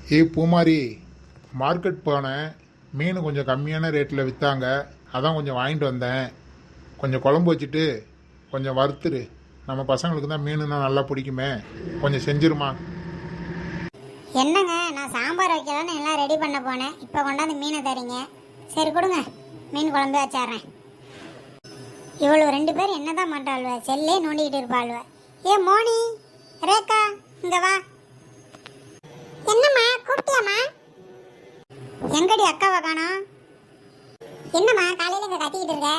பூமாரி, market போனேன். மீன் கொஞ்சம் கம்மியான ரேட்டில் விற்றாங்க. அதான் கொஞ்சம் வாங்கிட்டு வந்தேன். கொஞ்சம் குழம்பு வச்சுட்டு கொஞ்சம் வறுத்துரு. நம்ம பசங்களுக்கு தான் மீனுன்னா நல்லா பிடிக்குமே. கொஞ்சம் செஞ்சிருமா? என்னங்க, நான் சாம்பார் வைக்கலான்னு எல்லாம் ரெடி பண்ண போனேன். இப்போ கொண்டாந்து மீனை தரீங்க. சரி கொடுங்க, மீன் குழம்பு வச்சிட்றேன். இவ்வளோ 2 பேர் என்னதான் பண்ணுறாள்வ? செல்லே நோண்டிக்கிட்டு இருப்பாள்வ. ஏ மோனி, ரேக்கா, இங்கே வா. என்னம்மா கூப்பிட்டியாம்மா? எங்கடி அக்காவை காணோம்? என்னம்மா காலையில் இங்கே கத்திக்கிட்டு இருக்க?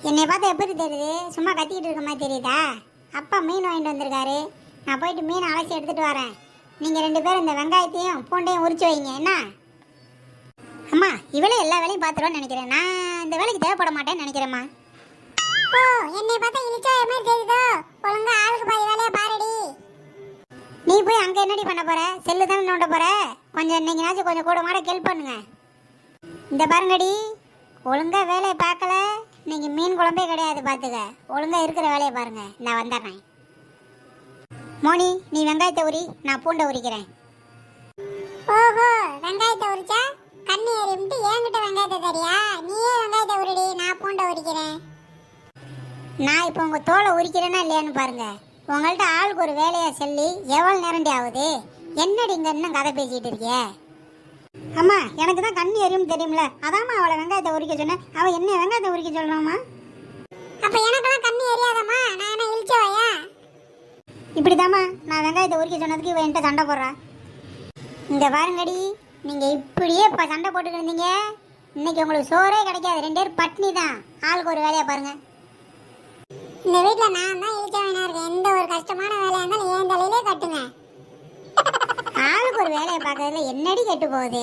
என்னை பார்த்தா எப்படி தெரியுது? சும்மா கத்திக்கிட்டு இருக்க மாதிரி தெரியுதா? அப்பா மீன் வாங்கிட்டு வந்திருக்காரு. நான் போயிட்டு மீன் அலசி எடுத்துகிட்டு வரேன். நீங்கள் 2 பேரும் இந்த வெங்காயத்தையும் பூண்டையும் உரிச்சு வைங்க. என்ன அம்மா, இவளே எல்லா வேலையும் பார்த்துருவான்னு நினைக்கிறேன். நான் இந்த வேலைக்கு தேவைப்பட மாட்டேன்னு நினைக்கிறேம்மா. ஓ, என்னை பார்த்தா இழிச்சா மாதிரி தெரியுதோ? ஒழுங்கா ஆளுக்கு பாதி வேலையை பாருடி. நீ போய் அங்கே என்னடி பண்ண போற? செல்லு தானே நோண்ட போற? கொஞ்சம் இன்னைக்குனாச்சும் கொஞ்சம் கூட மாட ஹெல்ப் பண்ணுங்க. இந்த பாருங்கடி, ஒழுங்கா வேலையை பார்க்கல இன்னைக்கு மீன் குழம்பே கிடையாது. பார்த்துக்க, ஒழுங்கா இருக்கிற வேலையை பாருங்க. நான் வந்துடுறேன். மோனி, நீ வெங்காயத்தை உரி, நான் பூண்டை உரிக்கிறேன். ஓஹோ, வெங்காயத்தை உரிச்சா கண்ணு ஏறிட்டு என்கிட்ட வெங்காயத்தை தரியா? நீயே வெங்காயத்தை உரிடி, நான் பூண்டை உரிக்கிறேன். நான் இப்போ உங்கள் தோலை உரிக்கிறேன்னா இல்லையான்னு பாருங்க. உங்கள்கிட்ட ஆளுக்கு ஒரு வேலையை சொல்லி எவ்வளோ நேரண்டி ஆகுது? என்னடி இங்கே இன்னும் கதை பேசிகிட்டு இருக்கிய? அம்மா, எனக்கு தான் கண்ணு எரியும் தெரியுமில்ல, அதாம்மா அவளை வெங்காயத்தை உரிக்க சொன்னேன். அவள் என்ன வெங்காயத்தை உரிக்க சொல்லணுமா? அப்போ எனக்கெல்லாம் கண்ணு எரியாதம்மா, நான் என்ன இழிச்சவையா? இப்படிதாம்மா நான் வெங்காயத்தை உரிக்க சொன்னதுக்கு இவன் என்கிட்ட சண்டை போடுறா. இங்க பாருங்கடி, நீங்க இப்படியே இப்போ சண்டை போட்டுட்டு இருந்தீங்க, இன்னைக்கு உங்களுக்கு சோறே கிடைக்காது. 2 பேர் பட்னி தான். ஆளுக்கு ஒரு வேலையை பாருங்க. இந்த வீட்டில் நான் தான் இழிச்சவனா இருக்கேன். எந்த ஒரு கஷ்டமான வேலையா இருந்தாலும் என் தலையிலே கட்டுங்க. ஆளுக்கு ஒரு வேலையை பார்க்கறதுல என்னடி கெட்டு போகுது?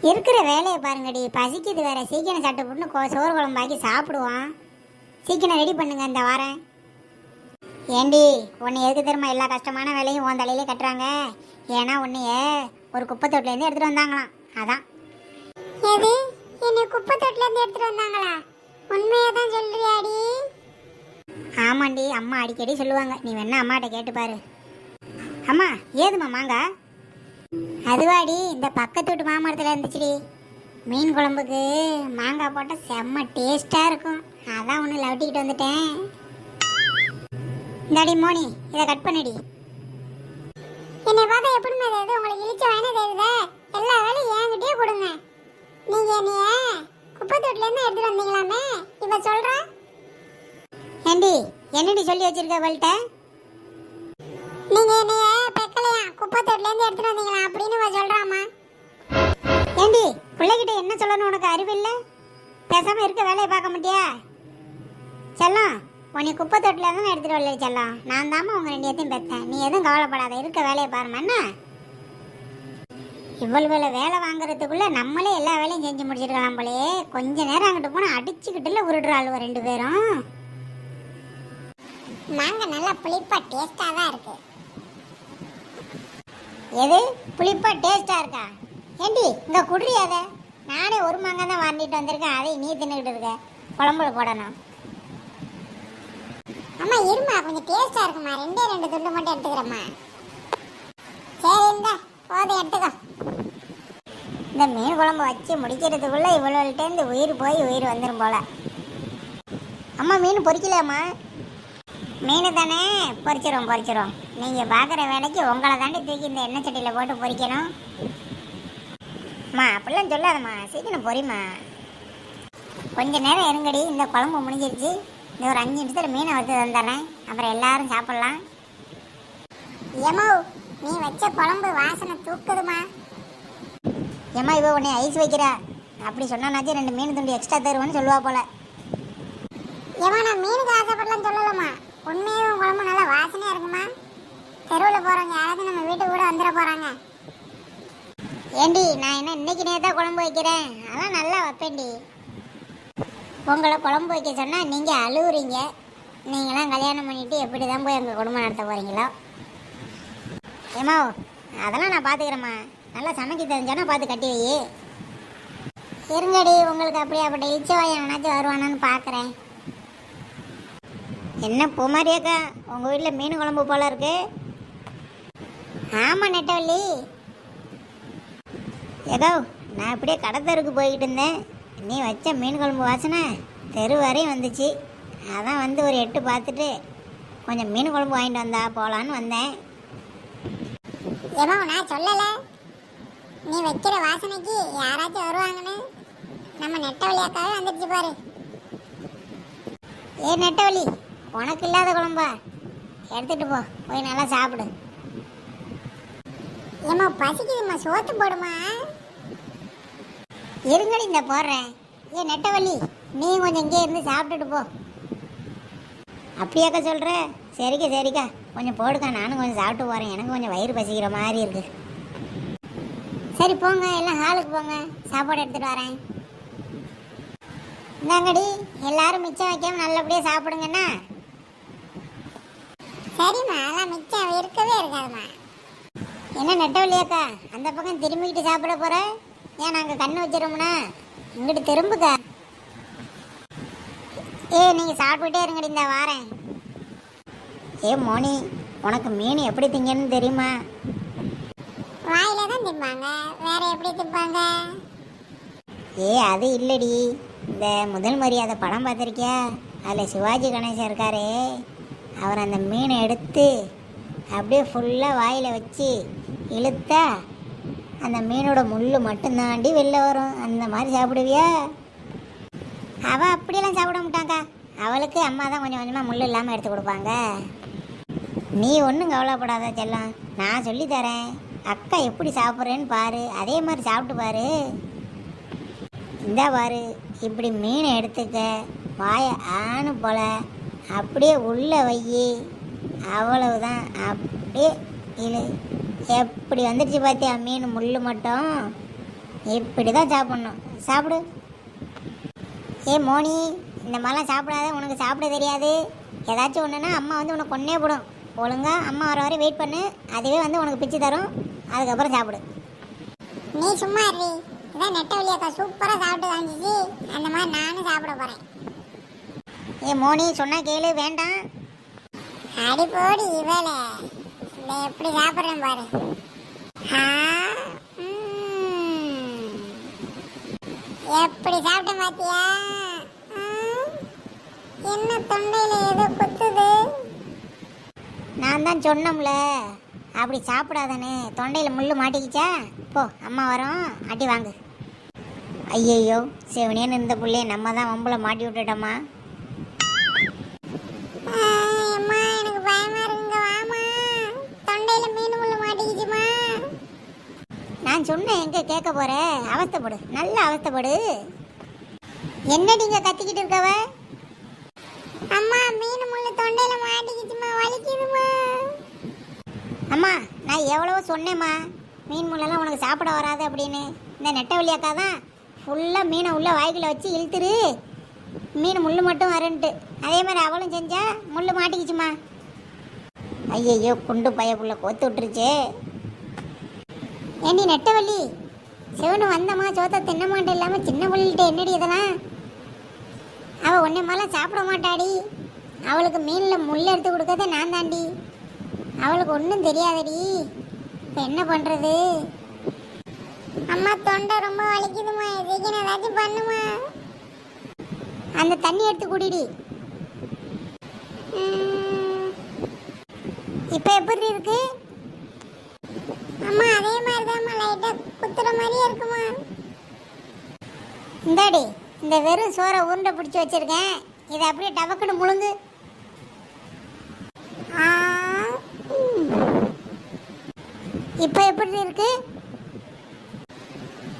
இருக்கிற வேலையை பாருங்கடி. பசிக்குது வேற. சீக்கிரம் சட்டை போட்டு சோறு குழம்பாக்கி சாப்பிடுவான். சீக்கிரம் ரெடி பண்ணுங்க, இந்த வாரம். ஏண்டி, உன்னை எதுக்கு தெரியுமா எல்லா கஷ்டமான வேலையும் உன் தலையிலே கட்டுறாங்க? ஏன்னா உன்னைய ஒரு குப்பை தொட்டிலேருந்து எடுத்துகிட்டு வந்தாங்களாம். அதான். எது? என்னை குப்பை தொட்டிலேருந்து எடுத்துகிட்டு வந்தாங்களா? உண்மையை தான் சொல்றியாடி? ஆமாண்டி, அம்மா அடிக்கடி சொல்லுவாங்க. நீ வேணா அம்மாட்ட கேட்டு பாரு. அம்மா, ஏதுமா மாங்காய்? அதுவாடி, இந்த பக்கத்து வீட்டு மாமரத்தில் இருந்துச்சுடி. மீன் குழம்புக்கு மாங்காய் போட்டால் செம்ம டேஸ்ட்டாக இருக்கும். அதான் ஒன்று லவட்டிக்கிட்டு வந்துட்டேன். இந்தாடி மோனி, இதை கட் பண்ணிடி. என்னை பார்த்தா எப்படி தெரியுது? உங்களுக்கு இழிச்ச வேணா தெரியுது? எல்லா வேலையும் என்கிட்டயே கொடுங்க. நீங்க என்னைய குப்பை தொட்டிலேருந்து எடுத்துட்டு வந்தீங்களாமே இவ சொல்றா. ஏண்டி, என்னடி சொல்லி வச்சிருக்க அவள்கிட்ட? நீங்க என்னைய பெக்கலையா குப்பை தொட்டிலேருந்து எடுத்துட்டு வந்தீங்களா அப்படின்னு இவ சொல்றாமா. ஏண்டி, பிள்ளைகிட்ட என்ன சொல்லணும் உனக்கு அறிவில்லை? பேசாம இருக்க வேலையை பார்க்க மாட்டியா? செல்லம், உன்னை குப்பை தொட்டில தான் எடுத்துட்டு வரல செல்லம். நான் தாம்மா உங்க 2 பேத்தையும் பெற்றேன். நீ எதுவும் கவலைப்படாத, இருக்க வேலையை பாருமா. என்ன இவ்வளவு வேலை வாங்குறதுக்குள்ள நம்மளே எல்லா வேலையும் செஞ்சு முடிச்சிருக்கலாம் போலயே. கொஞ்ச நேரம் அங்கிட்டு போனா அடிச்சுக்கிட்டுல உருடுறாளுவ 2 பேரும். மாங்க நல்லா புளிப்பா டேஸ்டா தான் இருக்கு. எது புளிப்பா டேஸ்டா இருக்கா? ஏண்டி, இங்க குடுறியாத? நானே ஒரு மாங்காய் தான் வாங்கிட்டு வந்திருக்கேன். அதை நீ தின்னுக்கிட்டு இருக்க. குழம்புல போடணும். அம்மா இருமா, கொஞ்சம் டேஸ்டா இருக்குமா. 2 துண்டு மட்டும் எடுத்துக்கிறேம்மா. சரி, இந்த போதை எடுத்துக்கோ. இந்த மீன் குழம்பு வச்சு முடிக்கிறதுக்குள்ள இவ்வளோட்டேருந்து உயிர் போய் உயிர் வந்துடும் போல. அம்மா, மீன் பொரிக்கலாமா? மீன் தானே, பொரிச்சிரும். நீங்கள் பார்க்குற வேலைக்கு உங்களை தாண்டி தூக்கி இந்த எண்ணெய் சட்டியில் போட்டு பொரிக்கணும். அம்மா, அப்படிலாம் சொல்லாதம்மா, சீக்கிரம் பொரிம்மா. கொஞ்ச நேரம் இருங்கடி, இந்த குழம்பு முடிஞ்சிருச்சு. இந்த ஒரு 5 நிமிஷத்தில் மீனை வறுத்து தந்துடுறேன். அப்புறம் எல்லாரும் சாப்பிட்லாம். ஏமோ, நீ வச்ச குழம்பு வாசனை தூக்குதுமா. ஏம்மா, இவ உன்னை ஐஸ் வைக்கிறா. அப்படி சொன்னாச்சும் 2 மீன் துண்டு எக்ஸ்ட்ரா தருவோன்னு சொல்லுவா போல. ஏமா, நான் மீனுக்கு ஆசைப்படலாம் சொல்லலாமா. உண்மையே குழம்பு நல்லா வாசனையாக இருக்குமா. தெருவில் போகிறவங்க யாராவது நம்ம வீட்டுக்கு கூட வந்துட போகிறாங்க. ஏண்டி, நான் என்ன இன்னைக்கு நேரத்தான் குழம்பு வைக்கிறேன். அதெல்லாம் நல்லா வைப்பேன்டி. உங்களை குழம்பு வைக்க சொன்னால் நீங்கள் அழுவுறீங்க. நீங்களாம் கல்யாணம் பண்ணிவிட்டு எப்படி தான் போய் எங்கள் குடும்பம் நடத்த போகிறீங்களோ. ஏமா, அதெல்லாம் நான் பார்த்துக்கிறேம்மா. நல்லா சமைக்க தெரிஞ்சானா பார்த்து கட்டி வை. இருங்கடி, உங்களுக்கு அப்படியாப்பட்ட இச்சவாய் எவனாச்சும் வருவானான்னு பார்க்குறேன். என்ன பூமாரியாக்கா, உங்கள் வீட்டில் மீன் குழம்பு போல இருக்கு? ஆமா நெட்டவள்ளி. ஏதோ நான் இப்படியே கடத்தருக்கு போய்கிட்டு இருந்தேன், நீ வச்ச மீன் குழம்பு வாசனை தெரு வரையும் வந்துச்சு. அதான் வந்து ஒரு எட்டு பார்த்துட்டு கொஞ்சம் மீன் குழம்பு வாங்கிட்டு வந்தா போகலான்னு வந்தேன். ஏமா நான் சொல்லலை நீ வைக்கிற வாசனைக்கு யாராச்சும் வருவாங்கன்னு. நம்ம நெட்டவழியாக்காவே வந்துடுச்சு பாரு. ஏ நெட்டவழி, உனக்கு இல்லாத குழம்பா எடுத்துட்டு போ, போய் நல்லா சாப்பிடு. ஏமா பசிக்குதுமா, சோத்து போடுமா. இருங்கடி இந்த போடுறேன். ஏ நெட்டவள்ளி, நீ கொஞ்சம் இங்கே இருந்து சாப்பிட்டுட்டு போ. அப்படியாக்கா சொல்கிற? சரிக்கா சரிக்கா, கொஞ்சம் போடுக்கா, நானும் கொஞ்சம் சாப்பிட்டு போகிறேன். எனக்கு கொஞ்சம் வயிறு பசிக்கிற மாதிரி இருக்கு. சரி போங்க, எல்லாம் ஹாலுக்கு போங்க, சாப்பாடு எடுத்துகிட்டு வரேன். இந்தாங்கடி, எல்லாரும் மிச்சம் வைக்காம நல்லபடியாக சாப்பிடுங்கண்ணா. சரிம்மா, அதெல்லாம் மிச்சம் இருக்கவே இருக்காதுமா. என்ன நெட்டவள்ளியாக்கா, அந்த பக்கம் திரும்பிக்கிட்டு சாப்பிட போகிற? ஏன் நாங்கள் கண்ணு வச்சிரோம்னா இங்கிட்டு திரும்புக்கா. ஏ நீங்கள் சாப்பிட்டுட்டே இருங்கடி, இந்த வாரேன். ஏ மோனி, உனக்கு மீன் எப்படி திங்கன்னு தெரியுமா? வாயில தான் திம்பாங்க, வேற எப்படி திம்பாங்க? ஏ அது இல்லடி, இந்த முதல் மரியாதை படம் பார்த்துருக்கியா? அதில் சிவாஜி கணேசன் இருக்காரே, அவர் அந்த மீனை எடுத்து அப்படியே ஃபுல்லாக வாயில் வச்சு இழுத்தா அந்த மீனோட முள் மட்டும்தாண்டி வெளில வரும். அந்த மாதிரி சாப்பிடுவியா? அவள் அப்படியெல்லாம் சாப்பிட மாட்டாக்கா, அவளுக்கு அம்மா தான் கொஞ்சம் கொஞ்சமாக முள் இல்லாமல் எடுத்து கொடுப்பாங்க. நீ ஒன்றும் கவலைப்படாத செல்லம், நான் சொல்லித்தரேன். அக்கா எப்படி சாப்பிட்றேன்னு பாரு, அதே மாதிரி சாப்பிட்டு பாரு. இந்தா பாரு, இப்படி மீனை எடுத்துக்க, வாயை ஆணு போல அப்படியே உள்ளே வையி, அவ்வளவுதான். அப்படியே இழு. எப்படி வந்துடுச்சு பார்த்தியா மீன் முள் மட்டும்? இப்படி தான் சாப்பிட்ணும், சாப்பிடு. ஏ மோனி, இந்த மாதிரிலாம் சாப்பிடாத, உனக்கு சாப்பிட தெரியாது. ஏதாச்சும் ஒன்றுனா அம்மா வந்து உனக்கு கொன்னே போடும். ஒழுங்கா அம்மா வர வரை வெயிட் பண்ணு, அதுவே வந்து உனக்கு பிச்சு தரும், அதுக்கப்புறம் சாப்பிடு. நீ சும்மா இரு, இதான் நெட்டவள்ளியாக்கா சூப்பராக சாப்பிட்டு காமிச்சிச்சு, அந்த மாதிரி நானும் சாப்பிட போகிறேன். ஏ மோனி, சொன்னா கேளு, வேண்டாம். அடி போடி இவளே, இந்த எப்படி சாப்பிட்றேன் பாரு. எப்படி சாப்பிட்டேன் பாத்தியா? என்ன தொண்டையில ஏதோ குத்துது? நான் தான் சொன்னோம்ல அப்படி சாப்பிடாதானே, தொண்டையில முள்ளு மாட்டிக்கிச்சா? போ, அம்மா வரோம், அடி வாங்கு. ஐயையோ, சிவனேன்னு இருந்த பிள்ளைய நம்ம தான் வம்புல மாட்டி விட்டுட்டோமா. அம்மா எனக்கு பயமா இருக்குங்க, வாமா, தொண்டையில மீன் முள்ளு மாட்டிக்கிச்சுமா. நான் சொன்னேன், எங்க கேட்க போற? அவஸ்தைப்படு, நல்ல அவஸ்தைப்படு. என்னடிங்க கத்திக்கிட்டு இருக்கவ? அம்மா மீன் முள்ளு தொண்டையில மாட்டிக்கிச்சுமா, வலிக்குதுமா. அம்மா நான் எவ்வளவோ சொன்னேம்மா, மீன் முள்ளெல்லாம் உனக்கு சாப்பிட வராது அப்படின்னு. இந்த நெட்டவள்ளியாக்கா தான் ஃபுல்லாக மீனை உள்ள வாய்க்குள்ள வச்சு இழுத்துரு, மீன் முள் மட்டும் வரன்ட்டு. அதே மாதிரி அவளும் செஞ்சா முள் மாட்டிக்கிச்சுமா. ஐயையோ, குண்டு பையக்குள்ள கோத்து விட்டுருச்சே. ஏண்டி நெட்டவள்ளி, சிவனு வந்தம்மா சோத்தை தின்ன மாட்டேன் இல்லாமல் சின்ன பிள்ளைகிட்ட என்னடி இதெல்லாம்? அவள் ஒன்றே மாதிரிலாம் சாப்பிட மாட்டாடி, அவளுக்கு மீனில் முள் எடுத்து கொடுக்கறத நான் தாண்டி. அவளுக்கு ஒன்றும் தெரியாதடி, இப்போ என்ன பண்ணுறது? அம்மா தொண்டை ரொம்ப வலிக்குதுமா, எதுக்கு ஏதாச்சும் பண்ணுமா? அந்த தண்ணி எடுத்து குடிடி. இப்போ எப்படி இருக்கு? அம்மா அதே மாதிரி தான், லைட்டாக குத்துற மாதிரியே இருக்குமா. இந்தாடி, இந்த வெறும் சோறை உருண்டை பிடிச்சி வச்சிருக்கேன், இதை அப்படியே டபக்குன்னு முழுங்கு. இப்போ எப்படி இருக்கு?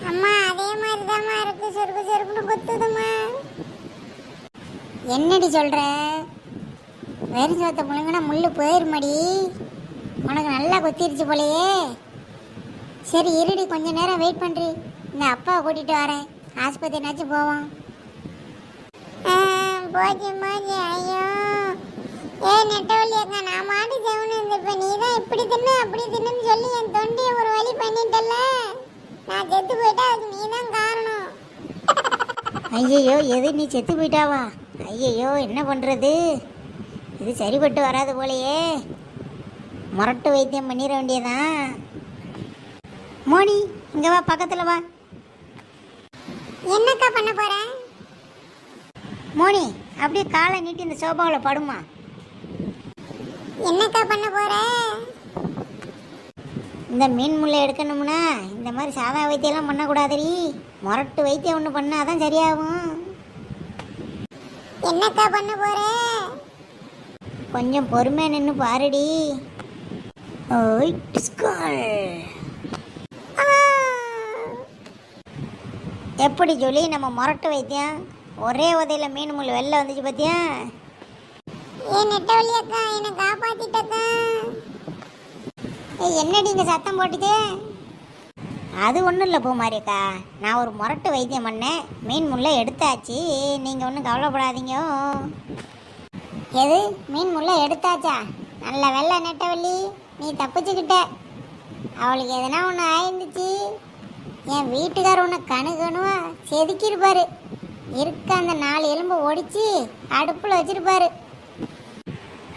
அம்மா அதே மாதிரி தாம்மா இருக்கு, செருக்கு செருக்குன்னு குத்துதுமா. என்னடி சொல்ற? வெறும் சோத்தை முழுங்கினா முள்ளு போயிருமாடி, உனக்கு நல்லா கொத்திருச்சு போலையே. சரி இருடி, கொஞ்ச நேரம் வெயிட் பண்ணுறி, இந்த அப்பாவை கூட்டிகிட்டு வரேன், ஆஸ்பத்திரினாச்சும் போவோம். போச்சு போச்சு, ஐயோ. ஏ நெட்டவள்ளியாக்கா, நான் மாட்டு செவனு இருந்தப்ப நீ தான் இப்படி தின்னு அப்படி தின்னுன்னு சொல்லி என் தொண்டையை ஒரு வழி பண்ணிட்டல. நான் செத்து போயிட்டா அதுக்கு நீ தான் காரணம். ஐயையோ, எது நீ செத்து போயிட்டாவா? ஐயையோ, என்ன பண்ணுறது? இது சரிப்பட்டு வராது போலையே. முரட்டு வைத்தியம் பண்ணிட வேண்டியதான். மோனி இங்க வா, பக்கத்துல வா. என்னக்கா பண்ண போற? மோனி அப்படியே காலை நீட்டி இந்த சோபாவில் படுமா. என்னக்கா பண்ண போற? இந்த மீன் முள்ளை எடுக்கணும்னா இந்த மாதிரி சாதா வைத்தியம்லாம் பண்ணக்கூடாதடி. முரட்டு வைத்தியம் ஒன்று பண்ணாதான் சரியாகும். என்னக்கா பண்ண போற? கொஞ்சம் பொறுமையாக நின்று பாருடி. ஓய் டிஸ்கால். எப்படி சொல்லி நம்ம முரட்டு வைத்தியம் ஒரே உதையில் மீன் முள் வெளில வந்துச்சு பார்த்தியா? ஏ நெட்டவள்ளி அக்கா, என்னை காப்பாத்திட்டக்கா. என்னடி இங்கே சத்தம் போட்டுச்சு? அது ஒன்றும் இல்லை பூமாரியக்கா, நான் ஒரு முரட்டு வைத்தியம் பண்ணேன், மீன் முள்ளை எடுத்தாச்சு, நீங்கள் ஒன்றும் கவலைப்படாதீங்க. எது மீன் முள்ளை எடுத்தாச்சா? நல்ல வெள்ளை நெட்டவள்ளி, நீ தப்பிச்சுக்கிட்ட. அவளுக்கு எதனா ஒன்று ஆயிருந்துச்சு, என் வீட்டுக்கார ஒன்று கணுகணுவா செதுக்கியிருப்பாரு. இருக்க அந்த 4 எலும்பு ஒடிச்சு அடுப்பில் வச்சிருப்பாரு.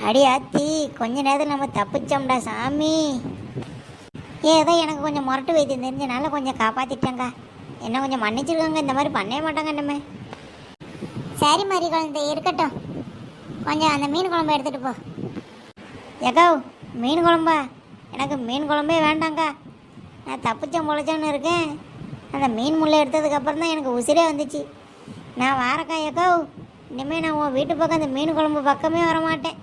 அடி ஆத்தி, கொஞ்ச நேரத்தில் நம்ம தப்பிச்சோம்டா சாமி. ஏதோ எனக்கு கொஞ்சம் முரட்டு வைத்தியம் தெரிஞ்சனால கொஞ்சம் காப்பாற்றிட்டேங்க. என்ன கொஞ்சம் மன்னிச்சிருக்காங்க, இந்த மாதிரி பண்ணவே மாட்டாங்க என்னமே. சரி மாதிரி குழந்தை இருக்கட்டும், கொஞ்சம் அந்த மீன் குழம்பு எடுத்துகிட்டு போ. எகோ மீன் குழம்பா? எனக்கு மீன் குழம்பே வேண்டாங்க, நான் தப்பிச்சேன் பொழைச்சோன்னு இருக்கேன். அந்த மீன் முள்ளை எடுத்ததுக்கப்புறம் தான் எனக்கு உசிரே வந்துச்சு. நான் வாரக்கா எகோ, இனிமேல் நான் உன் வீட்டு பக்கம் அந்த மீன் குழம்பு பக்கமே வரமாட்டேன்.